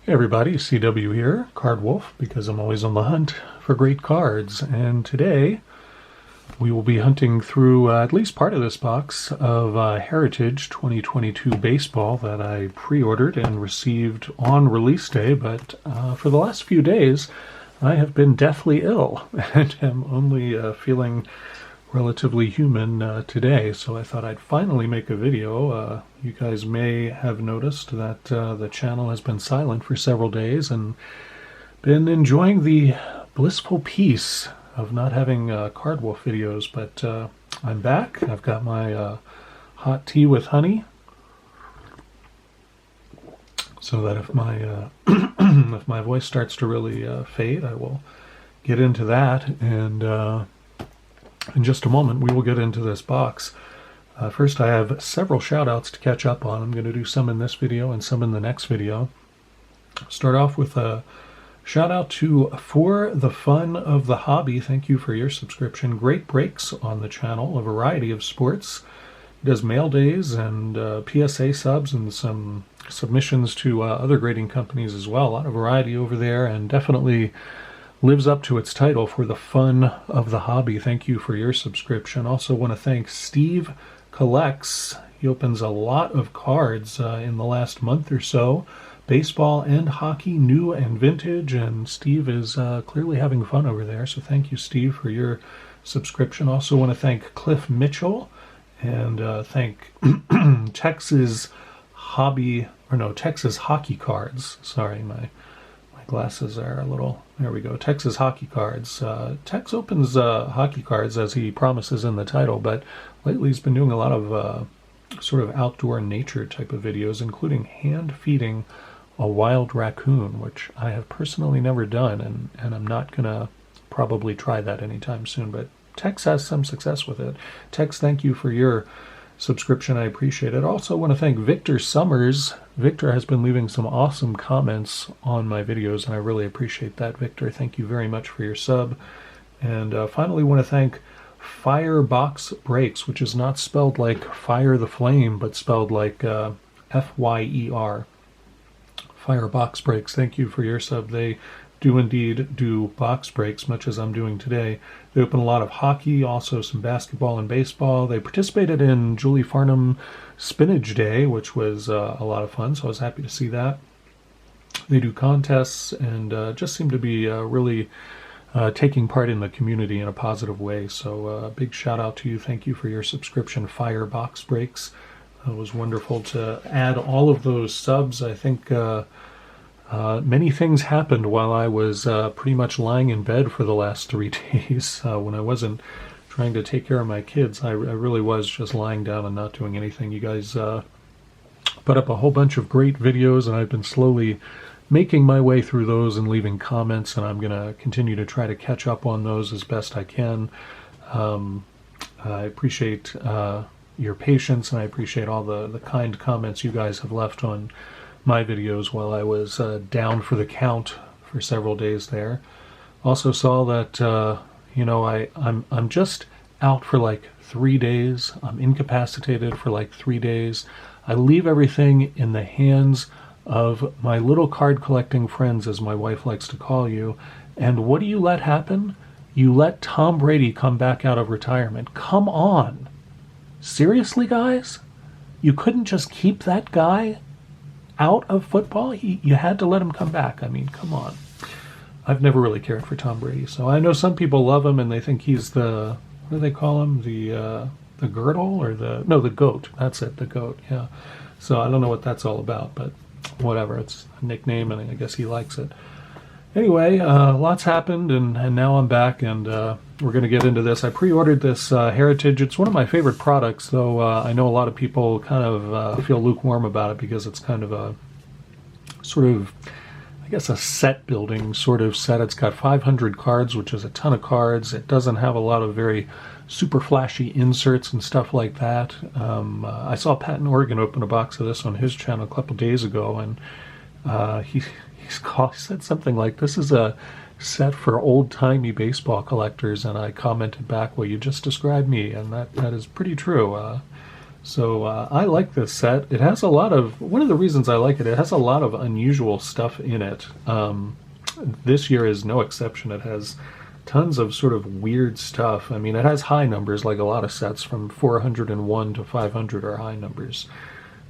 Hey everybody, CW here, Card Wolf, because I'm always on the hunt for great cards. And today we will be hunting through at least part of this box of Heritage 2022 baseball that I pre-ordered and received on release day. But for the last few days, I have been deathly ill and am only feeling relatively human today, so I thought I'd finally make a video. You guys may have noticed that the channel has been silent for several days and been enjoying the blissful peace of not having Card Wolf videos, but I'm back. I've got my hot tea with honey, so that if my if my voice starts to really fade, I will get into that, and in just a moment, we will get into this box. First, I have several shout-outs to catch up on. I'm going to do some in this video and some in the next video. Start off with a shout-out to For the Fun of the Hobby. Thank you for your subscription. Great breaks on the channel, a variety of sports. He does mail days and PSA subs and some submissions to other grading companies as well. A lot of variety over there, and definitely lives up to its title, For the Fun of the Hobby. Thank you for your subscription. Also want to thank Steve Collects. He opens a lot of cards in the last month or so, baseball and hockey, new and vintage, and Steve is clearly having fun over there, so thank you, Steve, for your subscription. Also want to thank Cliff Mitchell and thank Texas Hockey Cards. Sorry, my glasses are a little, there we go, Texas Hockey Cards. Tex opens hockey cards as he promises in the title, but lately he's been doing a lot of sort of outdoor nature type of videos, including hand feeding a wild raccoon, which I have personally never done, and I'm not gonna probably try that anytime soon, but Tex has some success with it. Tex, thank you for your subscription. I appreciate it. Also want to thank Victor Summers. Victor has been leaving some awesome comments on my videos, and I really appreciate that, Victor. Thank you very much for your sub. And finally want to thank Firebox Breaks, which is not spelled like Fire the Flame, but spelled like F-Y-E-R. Firebox Breaks, thank you for your sub. They do indeed do box breaks, much as I'm doing today. They open a lot of hockey, also some basketball and baseball. They participated in Julie Farnham Spinach Day, which was a lot of fun, so I was happy to see that. They do contests and just seem to be really taking part in the community in a positive way. So big shout out to you. Thank you for your subscription, Firebox Breaks. It was wonderful to add all of those subs. I think many things happened while I was pretty much lying in bed for the last 3 days. When I wasn't trying to take care of my kids, I really was just lying down and not doing anything. You guys put up a whole bunch of great videos, and I've been slowly making my way through those and leaving comments, and I'm going to continue to try to catch up on those as best I can. I appreciate your patience, and I appreciate all the kind comments you guys have left on my videos while I was down for the count for several days there. Also saw that I'm just out for like 3 days. I'm incapacitated for like 3 days. I leave everything in the hands of my little card collecting friends, as my wife likes to call you. And what do you let happen? You let Tom Brady come back out of retirement. Come on. Seriously, guys? You couldn't just keep that guy out of football? You had to let him come back. I mean, come on. I've never really cared for Tom Brady, so I know some people love him and they think he's the, what do they call him? The girdle, or the goat. That's it, the goat, yeah. So I don't know what that's all about, but whatever. It's a nickname, and I guess he likes it. Anyway, lots happened, and now I'm back, and we're going to get into this. I pre-ordered this Heritage. It's one of my favorite products, though I know a lot of people kind of feel lukewarm about it because it's kind of a sort of, I guess, a set building sort of set. It's got 500 cards, which is a ton of cards. It doesn't have a lot of very super flashy inserts and stuff like that. I saw Pat in Oregon open a box of this on his channel a couple days ago, and he said something like, this is a set for old-timey baseball collectors, and I commented back, well, you just described me, and that is pretty true. So I like this set. It has a lot of, one of the reasons I like it, it has a lot of unusual stuff in it. This year is no exception. It has tons of sort of weird stuff. I mean, it has high numbers, like a lot of sets from 401 to 500 are high numbers.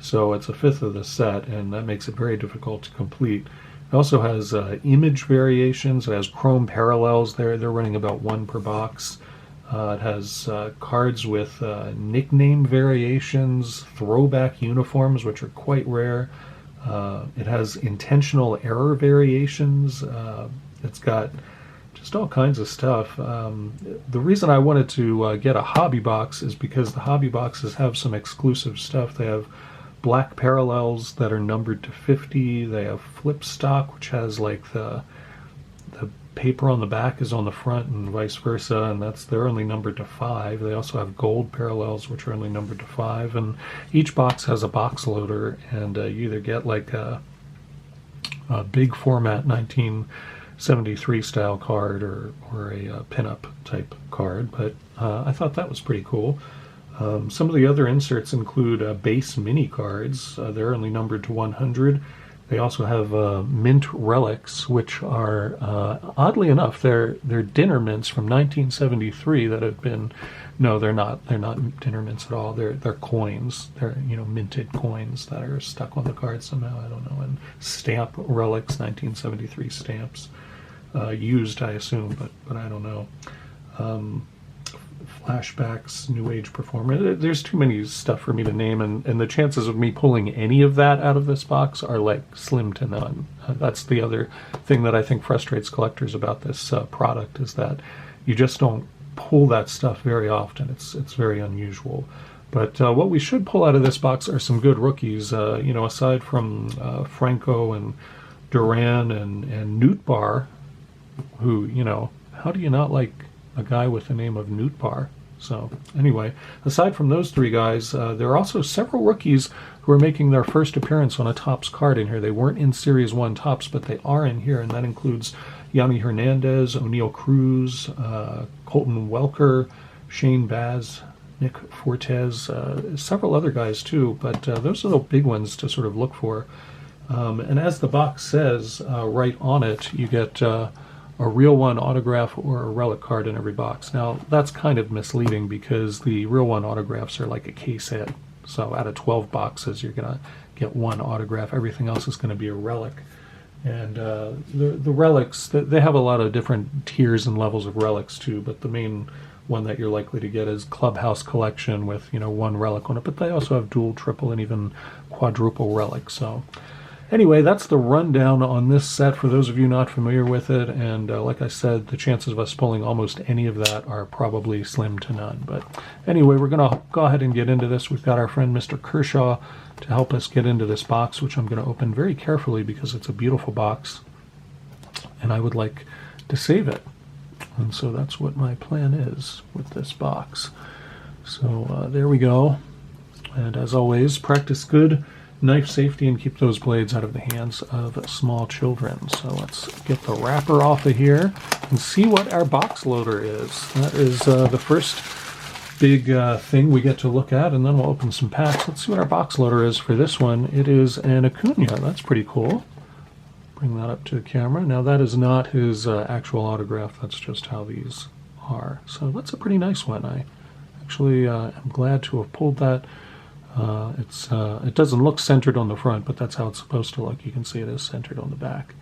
So it's a fifth of the set, and that makes it very difficult to complete. It also has image variations. It has chrome parallels. They're running about one per box. It has cards with nickname variations, throwback uniforms, which are quite rare. It has intentional error variations. It's got just all kinds of stuff. The reason I wanted to get a hobby box is because the hobby boxes have some exclusive stuff. They have black parallels that are numbered to 50. They have flip stock, which has like the paper on the back is on the front and vice versa, and they're only numbered to 5. They also have gold parallels, which are only numbered to 5, and each box has a box loader, and you either get like a big format 1973 style card or a pinup type card, but I thought that was pretty cool. Some of the other inserts include base mini cards. They're only numbered to 100. They also have mint relics, which are, oddly enough, they're dinner mints from 1973 that have been, no, they're not dinner mints at all. They're coins. They're, minted coins that are stuck on the card somehow. I don't know. And stamp relics, 1973 stamps, used, I assume, but I don't know. Flashbacks, New Age performer. There's too many stuff for me to name, and the chances of me pulling any of that out of this box are like slim to none. That's the other thing that I think frustrates collectors about this product, is that you just don't pull that stuff very often. It's very unusual. But what we should pull out of this box are some good rookies. Aside from Franco and Duran and Newt Bar, who, how do you not like a guy with the name of Newt Bar? So anyway, aside from those three guys, there are also several rookies who are making their first appearance on a Topps card in here. They weren't in Series 1 Topps, but they are in here, and that includes Yanni Hernandez, O'Neill Cruz, Colton Welker, Shane Baz, Nick Fortes, several other guys too, but those are the big ones to sort of look for. And as the box says, right on it, you get a real one autograph or a relic card in every box. Now, that's kind of misleading because the real one autographs are like a case hit. So out of 12 boxes, you're going to get one autograph. Everything else is going to be a relic. And the relics, they have a lot of different tiers and levels of relics too, but the main one that you're likely to get is Clubhouse Collection with, one relic on it. But they also have dual, triple, and even quadruple relics. So anyway, that's the rundown on this set for those of you not familiar with it, and like I said, the chances of us pulling almost any of that are probably slim to none. But anyway, we're going to go ahead and get into this. We've got our friend Mr. Kershaw to help us get into this box, which I'm going to open very carefully because it's a beautiful box, and I would like to save it. And so that's what my plan is with this box. So there we go. And as always, practice good knife safety and keep those blades out of the hands of small children. So let's get the wrapper off of here and see what our box loader is. That is the first big thing we get to look at, and then we'll open some packs. Let's see what our box loader is for this one. It is an Acuna. That's pretty cool. Bring that up to the camera. Now that is not his actual autograph. That's just how these are. So that's a pretty nice one. I actually am glad to have pulled that. It doesn't look centered on the front, but that's how it's supposed to look. You can see it is centered on the back.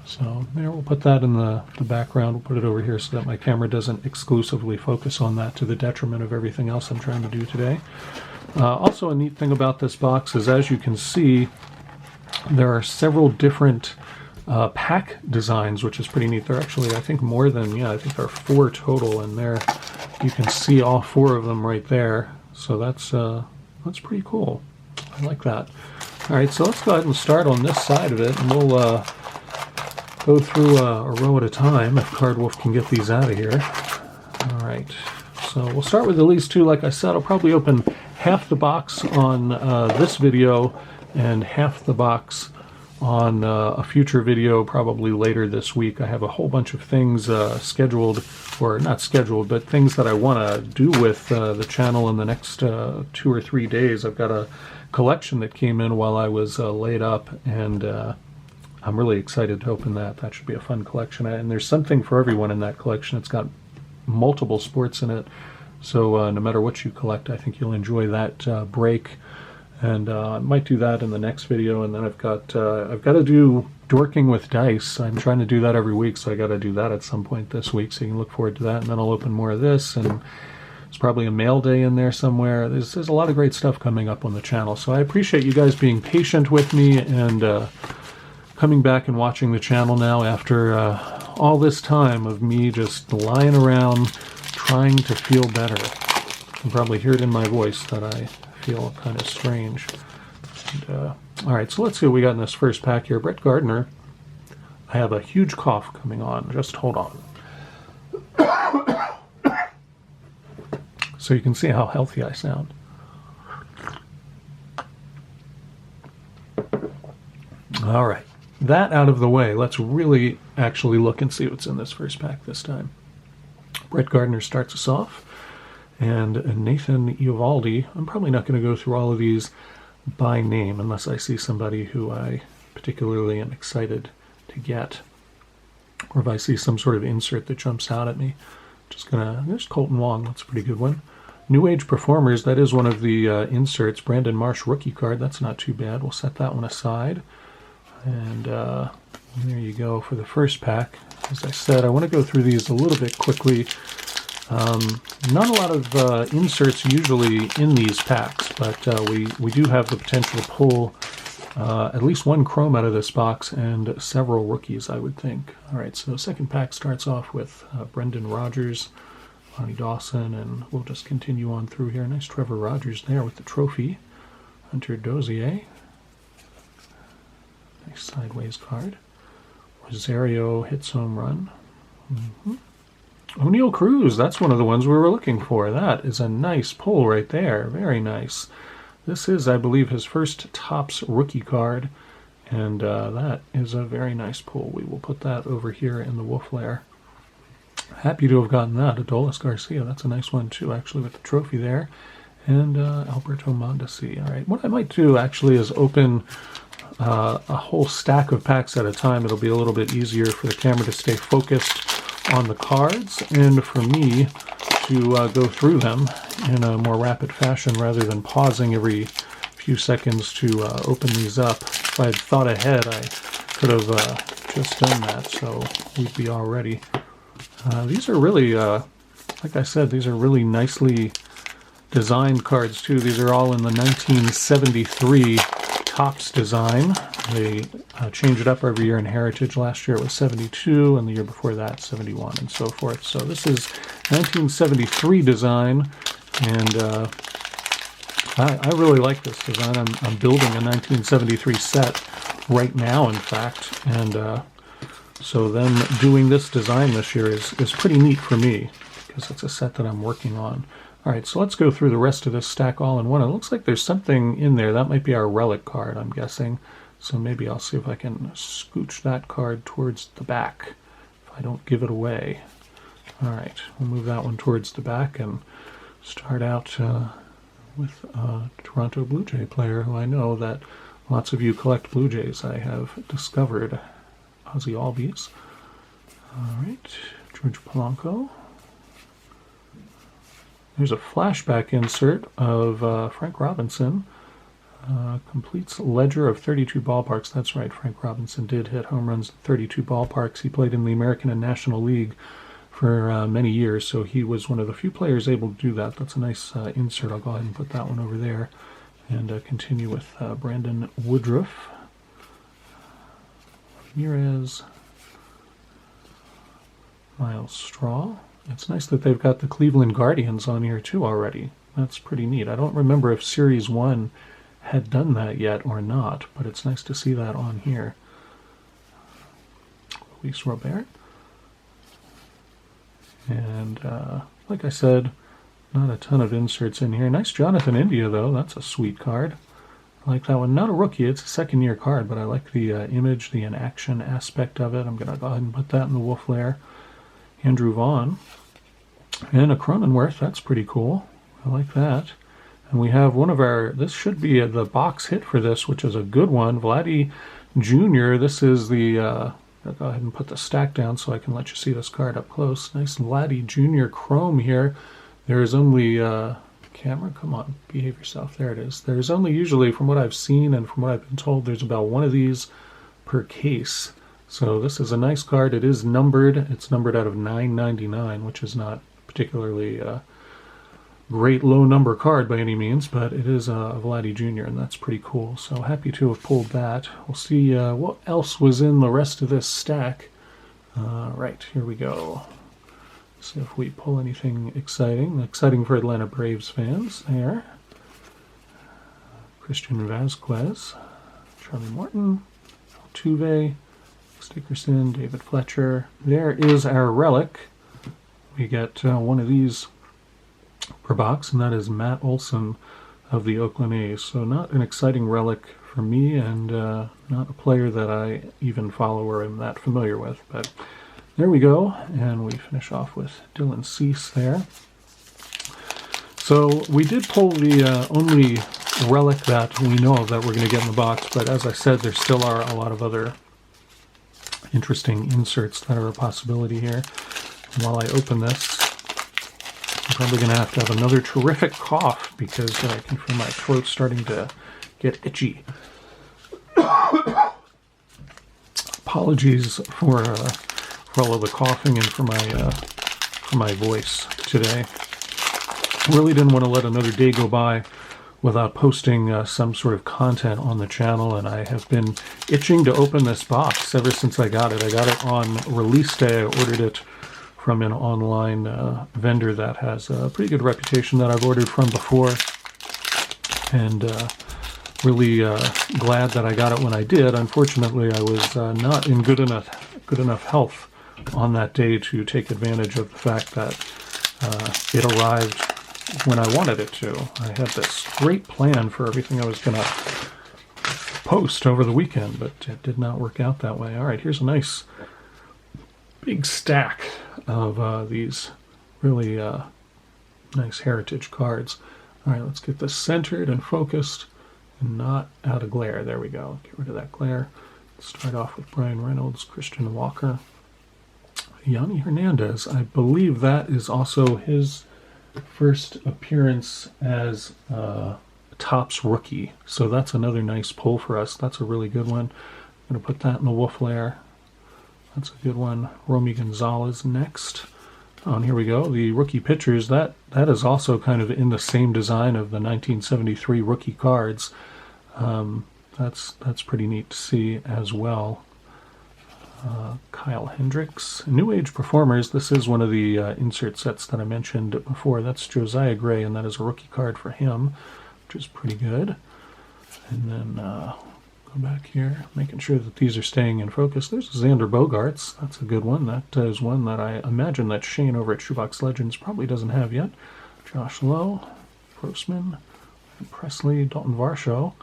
So there, we'll put that in the background. We'll put it over here so that my camera doesn't exclusively focus on that to the detriment of everything else I'm trying to do today. Also, a neat thing about this box is, as you can see, there are several different pack designs, which is pretty neat. There are actually, I think, more than, I think there are 4 total, and there you can see all 4 of them right there. So that's pretty cool. I like that. All right, so let's go ahead and start on this side of it, and we'll go through a row at a time if Card Wolf can get these out of here. All right, so we'll start with at least 2. Like I said, I'll probably open half the box on this video and half the box on a future video, probably later this week. I have a whole bunch of things scheduled, or not scheduled, but things that I want to do with the channel in the next 2 or 3 days. I've got a collection that came in while I was laid up, and I'm really excited to open that. That should be a fun collection, and there's something for everyone in that collection. It's got multiple sports in it, so no matter what you collect, I think you'll enjoy that break. And I might do that in the next video, and then I've got to do dorking with dice. I'm trying to do that every week, so I got to do that at some point this week. So you can look forward to that, and then I'll open more of this. And there's probably a mail day in there somewhere. There's a lot of great stuff coming up on the channel. So I appreciate you guys being patient with me and coming back and watching the channel now after all this time of me just lying around trying to feel better. You can probably hear it in my voice that I feel kind of strange. And, all right, so let's see what we got in this first pack here. Brett Gardner. I have a huge cough coming on. Just hold on. So you can see how healthy I sound. All right, that out of the way. Let's really actually look and see what's in this first pack this time. Brett Gardner starts us off. And Nathan Eovaldi. I'm probably not going to go through all of these by name unless I see somebody who I particularly am excited to get, or if I see some sort of insert that jumps out at me. There's Colton Wong. That's a pretty good one. New Age Performers. That is one of the inserts. Brandon Marsh rookie card. That's not too bad. We'll set that one aside. And there you go for the first pack. As I said, I want to go through these a little bit quickly. Not a lot of inserts usually in these packs, but we do have the potential to pull at least one chrome out of this box and several rookies, I would think. All right, so the second pack starts off with Brendan Rodgers, Lonnie Dawson, and we'll just continue on through here. Nice Trevor Rogers there with the trophy. Hunter Dozier. Nice sideways card. Rosario hits home run. O'Neal Cruz, that's one of the ones we were looking for. That is a nice pull right there. Very nice. This is, I believe, his first Topps rookie card, and that is a very nice pull. We will put that over here in the Wolf Lair. Happy to have gotten that. Adolis Garcia, that's a nice one too, actually, with the trophy there. And Alberto Mondesi. All right, what I might do actually is open a whole stack of packs at a time. It'll be a little bit easier for the camera to stay focused on the cards and for me to go through them in a more rapid fashion rather than pausing every few seconds to open these up. If I had thought ahead, I could have just done that, so we'd be all ready. These are really, like I said, these are really nicely designed cards too. These are all in the 1973 Topps design. They change it up every year in Heritage. Last year it was 72, and the year before that 71, and so forth. So this is 1973 design, and I really like this design. I'm building a 1973 set right now, in fact, and so then doing this design this year is pretty neat for me because it's a set that I'm working on. All right, so let's go through the rest of this stack all in one. It looks like there's something in there. That might be our relic card, I'm guessing. So maybe I'll see if I can scooch that card towards the back if I don't give it away. All right, we'll move that one towards the back and start out with a Toronto Blue Jay player who I know that lots of you collect Blue Jays. I have discovered Ozzy Albies. All right, George Polanco. There's a flashback insert of Frank Robinson. Completes ledger of 32 ballparks. That's right, Frank Robinson did hit home runs at 32 ballparks. He played in the American and National League for many years, so he was one of the few players able to do that. That's a nice insert. I'll go ahead and put that one over there and continue with Brandon Woodruff. Ramirez. Miles Straw. It's nice that they've got the Cleveland Guardians on here too already. That's pretty neat. I don't remember if Series 1 had done that yet or not, but it's nice to see that on here. Luis Robert. And like I said, not a ton of inserts in here. Nice Jonathan India, though. That's a sweet card. I like that one. Not a rookie, it's a second-year card, but I like the image, the in-action aspect of it. I'm going to go ahead and put that in the wolf lair. Andrew Vaughn. And a Cronenworth, that's pretty cool. I like that. And we have one of our, this should be the box hit for this, which is a good one. Vladdy Jr., this is the, I'll go ahead and put the stack down so I can let you see this card up close. Nice Vladdy Jr. Chrome here. There is only, camera, come on, behave yourself. There it is. There's only usually, from what I've seen and from what I've been told, there's about one of these per case. So this is a nice card. It is numbered. It's numbered out of 999, which is not particularly great low number card by any means, but it is a Vladdy Jr., and that's pretty cool. So happy to have pulled that. We'll see what else was in the rest of this stack. Right, here we go. See if we pull anything exciting. Exciting for Atlanta Braves fans there. Christian Vasquez, Charlie Morton, Altuve, Dickerson, David Fletcher. There is our relic. We get one of these per box, and that is Matt Olson of the Oakland A's. So not an exciting relic for me, and not a player that I even follow or am that familiar with. But there we go, and we finish off with Dylan Cease there. So we did pull the only relic that we know of that we're going to get in the box, but as I said, there still are a lot of other interesting inserts that are a possibility here. And while I open this, I'm probably going to have another terrific cough because I can feel my throat starting to get itchy. Apologies for all of the coughing and for my voice today. Really didn't want to let another day go by without posting some sort of content on the channel, and I have been itching to open this box ever since I got it. I got it on release day. I ordered it from an online vendor that has a pretty good reputation that I've ordered from before, and really glad that I got it when I did. Unfortunately, I was not in good enough health on that day to take advantage of the fact that it arrived when I wanted it to. I had this great plan for everything I was going to post over the weekend, but it did not work out that way. All right, here's a nice big stack of these really nice heritage cards. All right, let's get this centered and focused and not out of glare. There we go. Get rid of that glare. Start off with Brian Reynolds, Christian Walker, Yanni Hernandez. I believe that is also his first appearance as Topps rookie. So that's another nice pull for us. That's a really good one. I'm going to put that in the wolf lair. That's a good one. Romy Gonzalez next. Oh, and here we go. The rookie pitchers, that is also kind of in the same design of the 1973 rookie cards. That's pretty neat to see as well. Kyle Hendricks. New Age Performers, this is one of the insert sets that I mentioned before. That's Josiah Gray, and that is a rookie card for him, which is pretty good. And then go back here, making sure that these are staying in focus. There's Xander Bogaerts. That's a good one. That is one that I imagine that Shane over at Shoebox Legends probably doesn't have yet. Josh Lowe, Grossman, Presley, Dalton Varsho.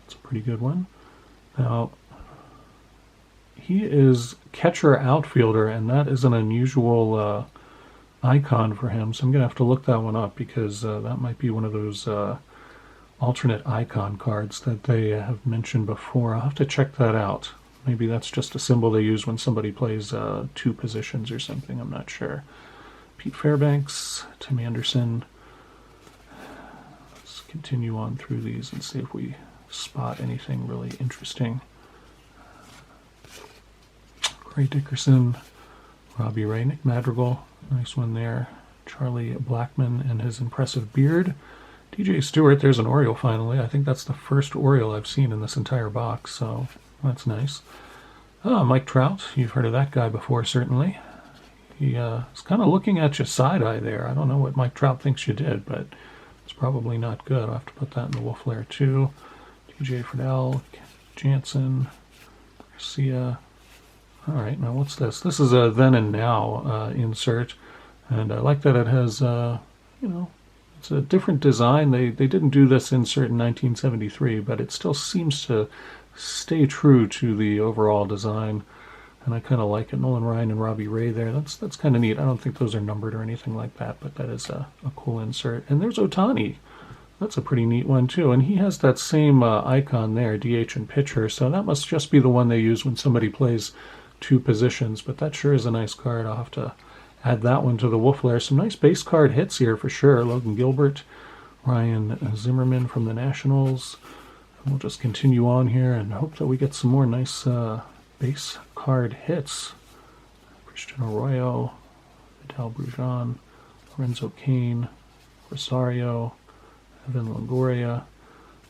That's a pretty good one. Now, he is catcher outfielder, and that is an unusual icon for him. So I'm going to have to look that one up because that might be one of those alternate icon cards that they have mentioned before. I'll have to check that out. Maybe that's just a symbol they use when somebody plays two positions or something. I'm not sure. Pete Fairbanks, Tim Anderson. Let's continue on through these and see if we spot anything really interesting. Ray Dickerson, Robbie Ray, Nick Madrigal, nice one there. Charlie Blackmon and his impressive beard. DJ Stewart, there's an Oriole finally. I think that's the first Oriole I've seen in this entire box, so that's nice. Mike Trout, you've heard of that guy before, certainly. He is kind of looking at you side-eye there. I don't know what Mike Trout thinks you did, but it's probably not good. I'll have to put that in the wolf lair too. TJ Friedel, Jansen, Garcia. All right, now what's this? This is a then and now insert, and I like that it has, it's It's a different design. They didn't do this insert in 1973, but it still seems to stay true to the overall design. And I kind of like it. Nolan Ryan and Robbie Ray there. That's kind of neat. I don't think those are numbered or anything like that, but that is a cool insert. And there's Ohtani. That's a pretty neat one too. And he has that same icon there, DH and pitcher. So that must just be the one they use when somebody plays two positions. But that sure is a nice card. I'll have to add that one to the Wolf Lair. Some nice base card hits here for sure. Logan Gilbert, Ryan Zimmerman from the Nationals. And we'll just continue on here and hope that we get some more nice base card hits. Christian Arroyo, Vidal Brujan, Lorenzo Cain, Rosario, Evan Longoria.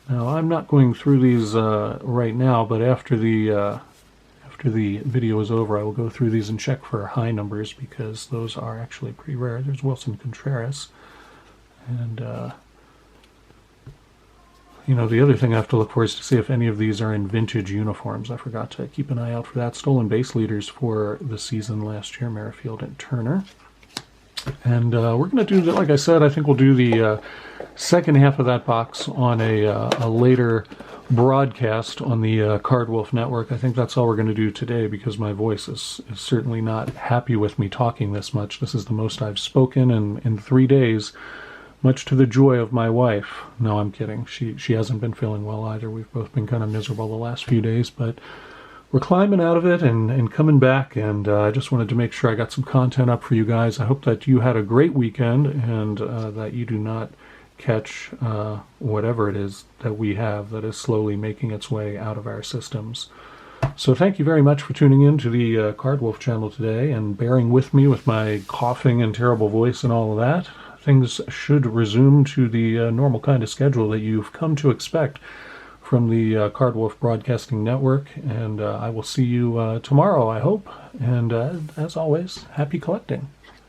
Now I'm not going through these right now, but after the video is over, I will go through these and check for high numbers because those are actually pretty rare. There's Wilson Contreras, and the other thing I have to look for is to see if any of these are in vintage uniforms. I forgot to keep an eye out for that. Stolen base leaders for the season last year, Merrifield and Turner. And we're going to do, like I said, I think we'll do the second half of that box on a later broadcast on the Card Wolf Network. I think that's all we're going to do today because my voice is certainly not happy with me talking this much. This is the most I've spoken in 3 days, much to the joy of my wife. No, I'm kidding. She hasn't been feeling well either. We've both been kind of miserable the last few days, but we're climbing out of it and coming back, and I just wanted to make sure I got some content up for you guys. I hope that you had a great weekend and that you do not catch whatever it is that we have that is slowly making its way out of our systems. So thank you very much for tuning in to the Card Wolf channel today and bearing with me with my coughing and terrible voice and all of that. Things should resume to the normal kind of schedule that you've come to expect from the Card Wolf Broadcasting Network, and I will see you tomorrow, I hope. And as always, happy collecting.